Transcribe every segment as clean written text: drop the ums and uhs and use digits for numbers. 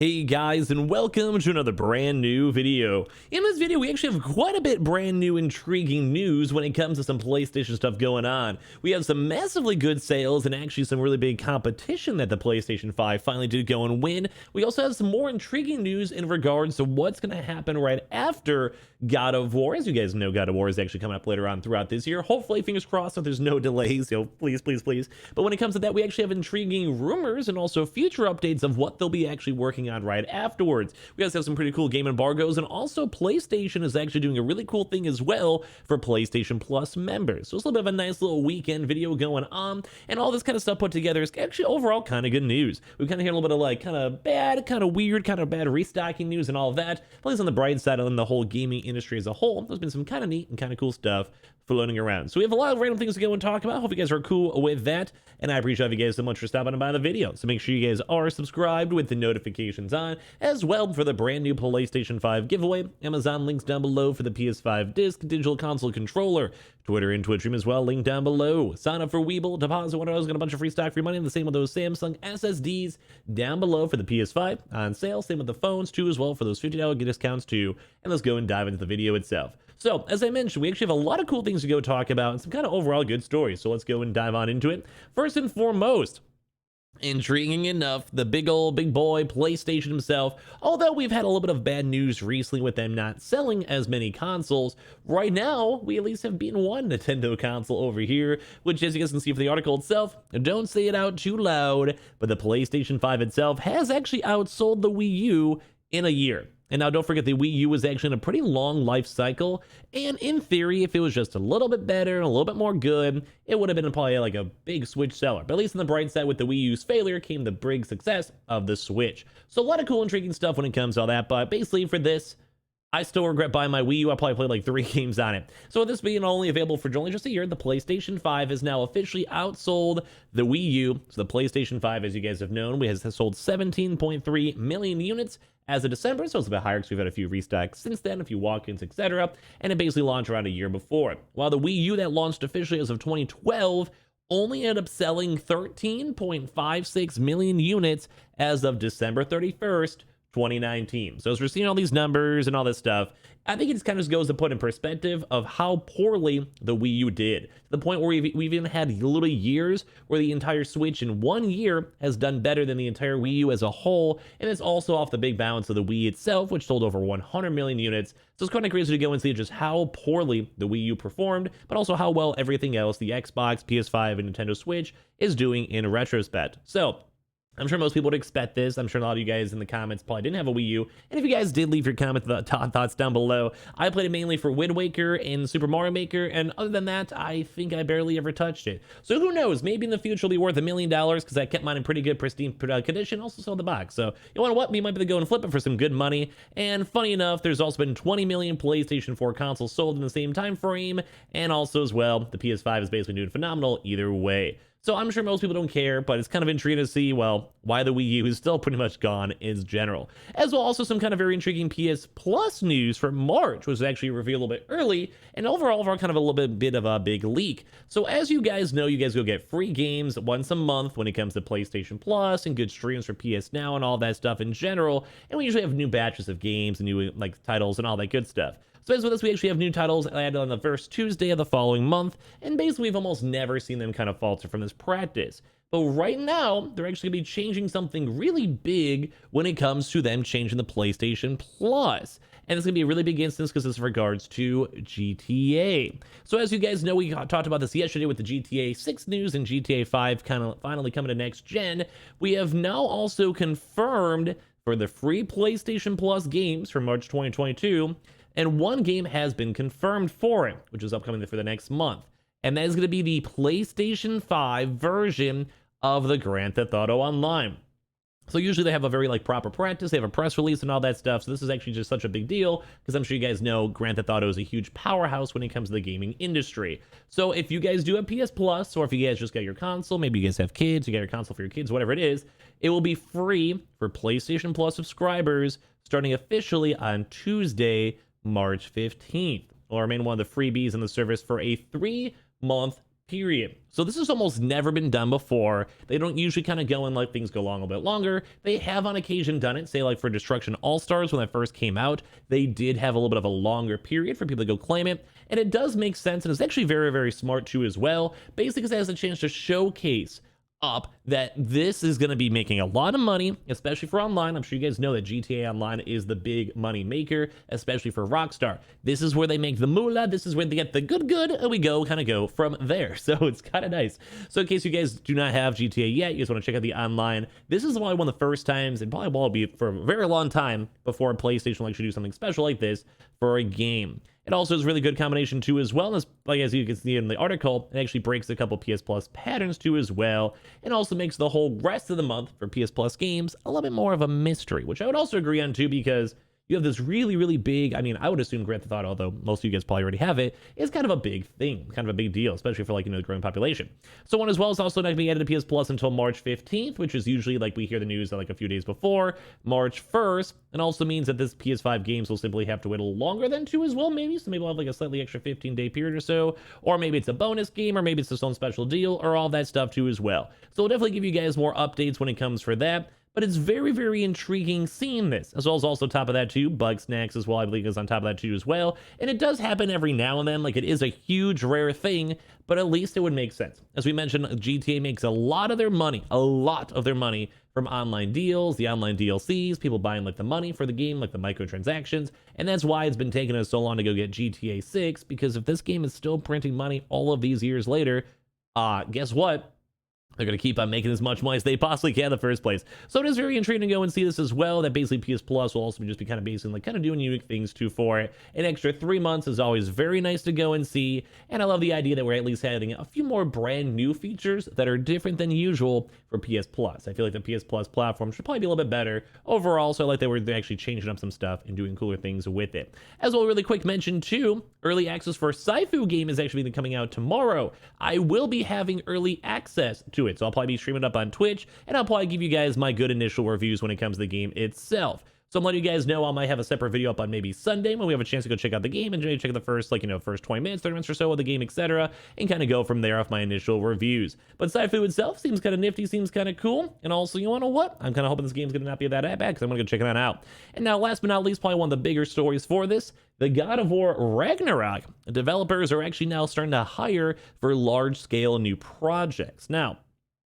Hey guys, and welcome to another brand new video. In this video, we actually have quite a bit brand new intriguing news when it comes to some PlayStation stuff going on. We have some massively good sales and actually some really big competition that the PlayStation 5 finally did go and win. We also have some more intriguing news in regards to what's going to happen right after God of War. As you guys know, God of War is actually coming up later on throughout this year. Hopefully, fingers crossed, that there's no delays. Please. But when it comes to that, we actually have intriguing rumors and also future updates of what they'll be actually working on right afterwards. We also have some pretty cool game embargoes, and also PlayStation is actually doing a really cool thing as well for PlayStation Plus members. So it's a little bit of a nice little weekend video going on, and all this kind of stuff put together is actually overall kind of good news. We kind of hear a little bit of like kind of bad, kind of weird, kind of bad restocking news and all of that. But at least on the bright side, on the whole gaming industry as a whole, there's been some kind of neat and kind of cool stuff floating around. So we have a lot of random things to go and talk about. Hope you guys are cool with that, and I appreciate you guys so much for stopping by the video. So make sure you guys are subscribed with the notifications on, as well for the brand new PlayStation 5 giveaway. Amazon links down below for the PS5 disc, digital console controller, Twitter and Twitch stream as well, link down below. Sign up for Weeble, deposit $1, get a bunch of free stock, free money, and the same with those Samsung SSDs down below for the PS5 on sale. Same with the phones too as well for those $50 discounts too. And let's go and dive into the video itself. So, as I mentioned, we actually have a lot of cool things to go talk about and some kind of overall good stories. So let's go and dive on into it. First and foremost, intriguing enough, the big boy PlayStation himself, although we've had a little bit of bad news recently with them not selling as many consoles, right now we at least have beaten one Nintendo console over here, which, as you guys can see from the article itself, don't say it out too loud, but the PlayStation 5 itself has actually outsold the Wii U in a year. And now don't forget, the Wii U was actually in a pretty long life cycle, and in theory, if it was just a little bit better and a little bit more good, it would have been probably like a big Switch seller. But at least on the bright side, with the Wii U's failure came the big success of the Switch. So a lot of cool, intriguing stuff when it comes to all that, but basically for this, I still regret buying my Wii U. I probably played like 3 games on it. So with this being only available for only just a year, the PlayStation 5 has now officially outsold the Wii U. So the PlayStation 5, as you guys have known, has sold 17.3 million units as of December. So it's a bit higher because we've had a few restocks since then, a few walk-ins, etc. And it basically launched around a year before. While the Wii U that launched officially as of 2012 only ended up selling 13.56 million units as of December 31st, 2019. So as we're seeing all these numbers and all this stuff, I think it just kind of goes to put in perspective of how poorly the Wii U did, to the point where we've even had little years where the entire Switch in 1 year has done better than the entire Wii U as a whole, and it's also off the big balance of the Wii itself, which sold over 100 million units. So it's kind of crazy to go and see just how poorly the Wii U performed, but also how well everything else, the Xbox, PS5, and Nintendo Switch, is doing in retrospect. So I'm sure most people would expect this. I'm sure a lot of you guys in the comments probably didn't have a Wii U. And if you guys did, leave your comment thoughts down below. I played it mainly for Wind Waker and Super Mario Maker, and other than that, I think I barely ever touched it. So who knows? Maybe in the future it'll be worth $1 million because I kept mine in pretty good, pristine condition. Also sold the box. So you know what? We might be able to go and flip it for some good money. And funny enough, there's also been 20 million PlayStation 4 consoles sold in the same time frame. And also as well, the PS5 is basically doing phenomenal either way. So I'm sure most people don't care, but it's kind of intriguing to see, well, why the Wii U is still pretty much gone in general. As well, also some kind of very intriguing PS Plus news for March, which was actually revealed a little bit early, and overall kind of a little bit of a big leak. So as you guys know, you guys go get free games once a month when it comes to PlayStation Plus and good streams for PS Now and all that stuff in general. And we usually have new batches of games and new like titles and all that good stuff. So as with us, we actually have new titles added on the first Tuesday of the following month, and basically we've almost never seen them kind of falter from this practice. But right now, they're actually going to be changing something really big when it comes to them changing the PlayStation Plus. And it's going to be a really big instance because it's regards to GTA. So as you guys know, we talked about this yesterday with the GTA 6 news and GTA 5 kind of finally coming to next gen. We have now also confirmed for the free PlayStation Plus games for March 2022, and one game has been confirmed for it, which is upcoming for the next month. And that is going to be the PlayStation 5 version of the Grand Theft Auto Online. So usually they have a very proper practice, they have a press release and all that stuff. So this is actually just such a big deal because I'm sure you guys know Grand Theft Auto is a huge powerhouse when it comes to the gaming industry. So if you guys do have PS Plus, or if you guys just got your console, maybe you guys have kids, you got your console for your kids, whatever it is, it will be free for PlayStation Plus subscribers starting officially on Tuesday, March 15th. Will remain one of the freebies in the service for a 3-month period. So this has almost never been done before. They don't usually kind of go and let things go long a bit longer. They have on occasion done it, say like for Destruction All-Stars when that first came out. They did have a little bit of a longer period for people to go claim it. And it does make sense, and it's actually very, very smart too as well. Basically, because it has a chance to showcase up that this is going to be making a lot of money, especially for online. I'm sure you guys know that GTA Online is the big money maker, especially for Rockstar. This is where they make the moolah. This is where they get the good, and we kind of go from there. So it's kind of nice. So in case you guys do not have GTA yet, you just want to check out the online. This is probably one of the first times, and probably will be for a very long time before PlayStation will actually do something special like this for a game. It also is a really good combination too as well, as you can see in the article, it actually breaks a couple PS Plus patterns too as well, and also makes the whole rest of the month for PS Plus games a little bit more of a mystery, which I would also agree on too, because you have this really, really big, I mean, I would assume Grand Theft Auto, although most of you guys probably already have it, is kind of a big thing, kind of a big deal, especially for like, the growing population. So one as well is also not going to be added to PS Plus until March 15th, which is usually like we hear the news like a few days before, March 1st, and also means that this PS5 games will simply have to wait a little longer than two as well, maybe, so maybe we'll have like a slightly extra 15-day period or so, or maybe it's a bonus game, or maybe it's its own special deal, or all that stuff too as well. So we'll definitely give you guys more updates when it comes for that. But it's very, very intriguing seeing this, as well as also top of that too, Bug Snacks as well, I believe is on top of that too as well. And it does happen every now and then, like it is a huge rare thing, but at least it would make sense. As we mentioned, GTA makes a lot of their money from online deals, the online DLCs, people buying like the money for the game, like the microtransactions, and that's why it's been taking us so long to go get GTA 6, because if this game is still printing money all of these years later, guess what? They're going to keep on making as much money as they possibly can in the first place. So it is very intriguing to go and see this as well, that basically PS Plus will also just be kind of basically like kind of doing unique things too for it. An extra 3 months is always very nice to go and see. And I love the idea that we're at least having a few more brand new features that are different than usual for PS Plus. I feel like the PS Plus platform should probably be a little bit better overall. So I like that we're actually changing up some stuff and doing cooler things with it. As well, really quick mention too, early access for Sifu game is actually coming out tomorrow. I will be having early access to it, so I'll probably be streaming it up on Twitch, and I'll probably give you guys my good initial reviews when it comes to the game itself. So I'm letting you guys know I might have a separate video up on maybe Sunday when we have a chance to go check out the game and maybe check out the first, first 20 minutes, 30 minutes or so of the game, etc., and kind of go from there off my initial reviews. But Sifu itself seems kind of nifty, seems kind of cool, and also, you know what? I'm kind of hoping this game's going to not be that bad, because I'm going to go check that out. And now, last but not least, probably one of the bigger stories for this, the God of War Ragnarok. The developers are actually now starting to hire for large-scale new projects. Now,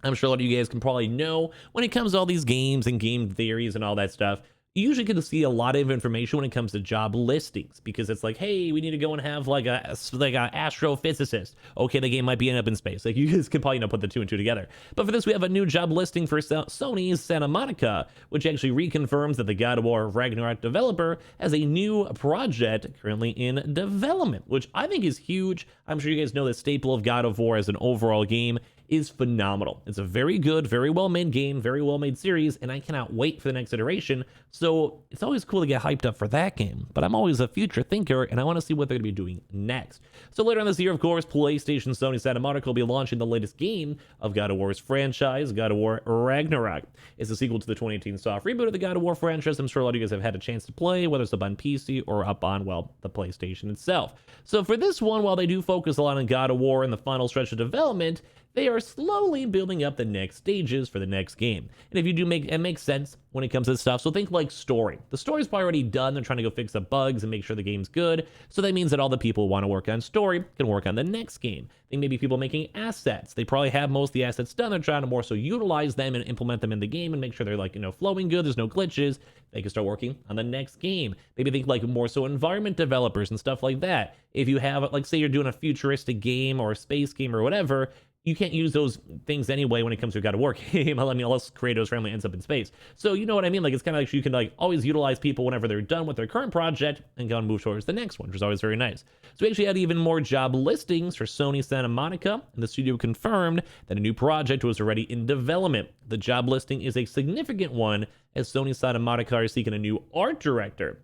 I'm sure a lot of you guys can probably know when it comes to all these games and game theories and all that stuff, you usually get to see a lot of information when it comes to job listings, because it's like, hey, we need to go and have like a astrophysicist. Okay, the game might be up in space. Like, you guys can probably put the two and two together. But for this, we have a new job listing for Sony's Santa Monica, which actually reconfirms that the God of War Ragnarok developer has a new project currently in development, which I think is huge. I'm sure you guys know the staple of God of War as an overall game is phenomenal. It's a very good, very well-made game, very well-made series, and I cannot wait for the next iteration. So it's always cool to get hyped up for that game, but I'm always a future thinker, and I want to see what they're going to be doing next. So later on this year, of course, PlayStation Sony Santa Monica will be launching the latest game of God of War's franchise, God of War Ragnarok. It's a sequel to the 2018 soft reboot of the God of War franchise. I'm sure a lot of you guys have had a chance to play, whether it's up on PC or up on, well, the PlayStation itself. So for this one, while they do focus a lot on God of War in the final stretch of development, they are slowly building up the next stages for the next game. And if you do it makes sense when it comes to this stuff. So think like story. The story's probably already done. They're trying to go fix the bugs and make sure the game's good. So that means that all the people who want to work on story can work on the next game. Think maybe people making assets. They probably have most of the assets done. They're trying to more so utilize them and implement them in the game and make sure they're flowing good. There's no glitches. They can start working on the next game. Maybe think like more so environment developers and stuff like that. If you have, like, say you're doing a futuristic game or a space game or whatever, you can't use those things anyway when it comes to a God of War game. I mean, unless Kratos randomly ends up in space. So you know what I mean? Like, it's kind of like you can always utilize people whenever they're done with their current project and go and move towards the next one, which is always very nice. So we actually had even more job listings for Sony Santa Monica, and the studio confirmed that a new project was already in development. The job listing is a significant one, as Sony Santa Monica are seeking a new art director.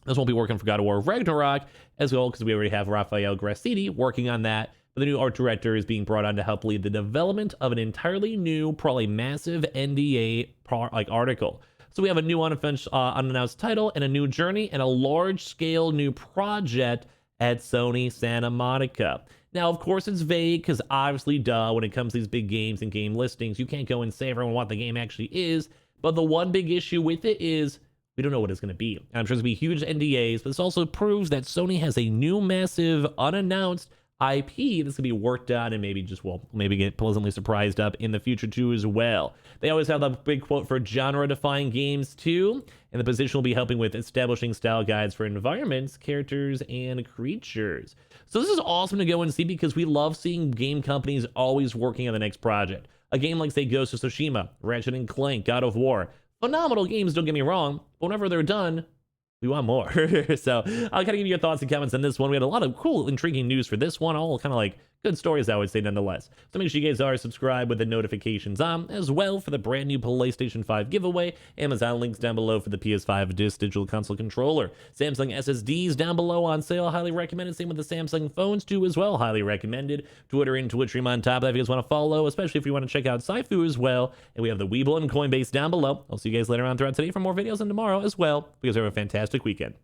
This won't be working for God of War Ragnarok as well, because we already have Rafael Gracidi working on that. But the new art director is being brought on to help lead the development of an entirely new, probably massive NDA article. So we have a new unannounced title and a new journey and a large-scale new project at Sony Santa Monica. Now, of course, it's vague because obviously, duh, when it comes to these big games and game listings, you can't go and say everyone what the game actually is. But the one big issue with it is we don't know what it's going to be. I'm sure there's going to be huge NDAs, but this also proves that Sony has a new massive unannounced IP that's going to be worked on and maybe just, well, maybe get pleasantly surprised up in the future too as well. They always have the big quote for genre-defining games too, and the position will be helping with establishing style guides for environments, characters, and creatures. So this is awesome to go and see because we love seeing game companies always working on the next project. A game like, say, Ghost of Tsushima, Ratchet & Clank, God of War. Phenomenal games, don't get me wrong, but whenever they're done, we want more. So I'll kind of give you your thoughts and comments on this one. We had a lot of cool, intriguing news for this one, all kind of like good stories, I would say, nonetheless. So make sure you guys are subscribed with the notifications on, as well for the brand new PlayStation 5 giveaway. Amazon links down below for the PS5 Digital Console Controller. Samsung SSDs down below on sale, highly recommended. Same with the Samsung phones too as well, highly recommended. Twitter and Twitch stream on top of that if you guys want to follow, especially if you want to check out Sifu as well. And we have the Webull and Coinbase down below. I'll see you guys later on throughout today for more videos and tomorrow as well. You guys have a fantastic weekend.